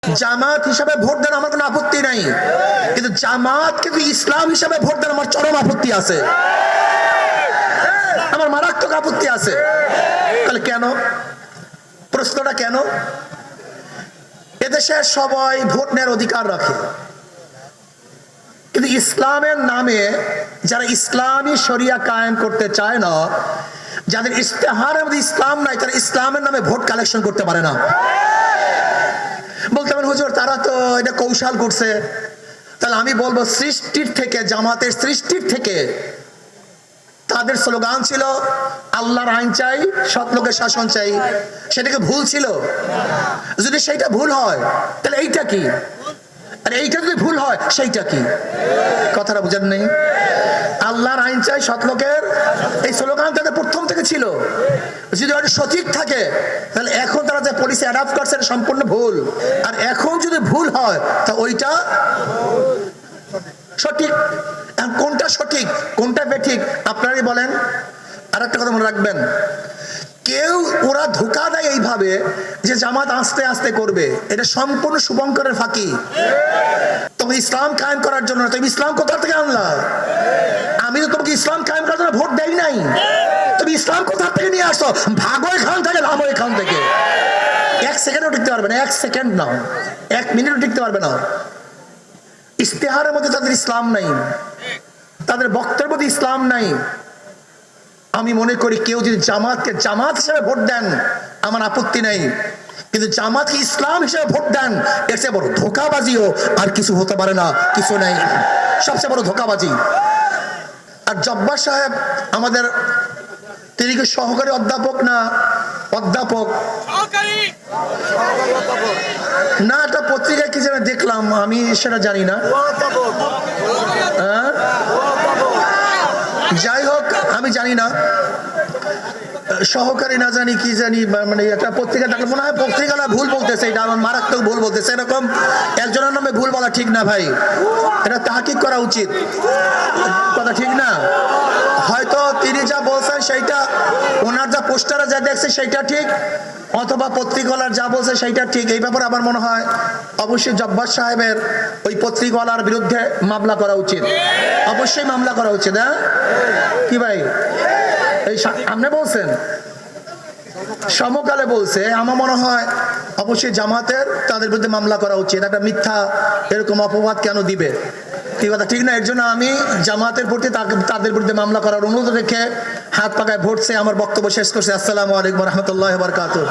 জামাত হিসাবে ভোট দেন আমার কোনো আপত্তি নাই, কিন্তু জামাত কিন্তু ইসলাম হিসাবে ভোট দেন আমার চরম আপত্তি আছে, আমার মারাত্মক আপত্তি আছে। তাহলে কেন? প্রশ্নটা কেন? এদেশে সবাই ভোট নেওয়ার অধিকার রাখে, কিন্তু ইসলামের নামে যারা ইসলামী শরিয়া কায়েম করতে চায় না, যাদের ইস্তেহারের মধ্যে ইসলাম নাই, তারা ইসলামের নামে ভোট কালেকশন করতে পারে না। বলতে পারেন হুজুর তারা তো এটা কৌশল করছে। তাহলে আমি বলবো সৃষ্টির থেকে, জামাতের সৃষ্টির থেকে তাদের স্লোগান ছিল আল্লাহর আইন চাই, সৎ লোকের শাসন চাই। সেটাকে ভুল ছিল? যদি সেইটা ভুল হয় তাহলে এইটা কি? আর এইটা যদি ভুল হয় সেইটা কি? কথাটা বুঝেন নেই? আল্লাহর আইন চাই, সৎ লোকের, এই স্লোগান তাদের প্রথম থেকে ছিল। যদি ওটা সঠিক থাকে তাহলে এখন তারা যে পলিসি অ্যাডাপ্ট করছে এটা সম্পূর্ণ ভুল। আর এখন যদি ভুল হয় তা ওইটা সঠিক। কোনটা সঠিক কোনটা বেঠিক আপনারাই বলেন। আর একটা কথা মনে রাখবেন, কেউ ওরা ধোঁকা দেয় এইভাবে যে জামাত আস্তে আস্তে করবে, এটা সম্পূর্ণ শুভঙ্করের ফাঁকি। তুমি ইসলাম কায়েম করার জন্য, তুমি ইসলাম কোথা থেকে আনলা? আমি তো তোমাকে ইসলাম কায়েম করার জন্য ভোট দেই নাই। তুমি ইসলাম কোথা থেকে নিয়ে আসো? ভাগো এখান থেকে, নামো এখান থেকে। এক সেকেন্ডও টিকতে পারবে না, এক সেকেন্ড নাও, এক মিনিটও টিকতে পারবে না। ইস্তেহারের মধ্যে তাদের ইসলাম নাই, তাদের বক্তব্যের মধ্যে ইসলাম নাই। আমি মনে করি কেউ যদি জামাতকে জামাত হিসেবে ভোট দেন আমার আপত্তি নেই, কিন্তু জামাতকে ইসলাম হিসেবে ভোট দেন, এর চেয়ে বড় ধোঁকাবাজিও আর কিছু হতে পারে না, কিছু নেই। সবচেয়ে বড় ধোঁকাবাজি। আর জব্বার সাহেব আমাদের, তিনি কি সহকারী অধ্যাপক না অধ্যাপক না? একটা পত্রিকায় কি যেন দেখলাম, আমি সেটা জানি না। যাই হোক, আমি জানি না সহকারী না জানি কি জানি, মানে একটা পত্রিকা দেখলাম, মনে হয় পত্রিকাটা ভুল বলতেছে, এটা আমার মারাত্মক ভুল বলতেছে। এরকম একজনের নামে ভুল বলা ঠিক না ভাই, এটা তাহকিক করা উচিত। কথা ঠিক না? হয়তো তিনি যা বলছেন সেইটা, ওনার যা পোস্টারে যা দেখছে সেইটা ঠিক, অথবা পত্রিকাওয়ালার যা বলছে সেইটা ঠিক। এই ব্যাপারে আমার মনে হয় অবশ্যই জব্বার সাহেবের ওই পত্রিকাওয়ালার বিরুদ্ধে মামলা করা উচিত, অবশ্যই মামলা করা উচিত। হ্যাঁ কি ভাই? এই আপনি বলছেন সমকালে বলছে, আমার মনে হয় অবশ্যই জামাতের তাদের বিরুদ্ধে মামলা করা উচিত। একটা মিথ্যা এরকম অপবাদ কেন দিবে? কি কথা ঠিক না? এর জন্য আমি জামাতের প্রতি তাদের বিরুদ্ধে মামলা করার অনুরোধ রেখে হাত পাকায় ভোট চেয়ে আমার বক্তব্য শেষ করছি। আসসালামু আলাইকুম ওয়া রাহমাতুল্লাহি ওয়া বারাকাতুহু।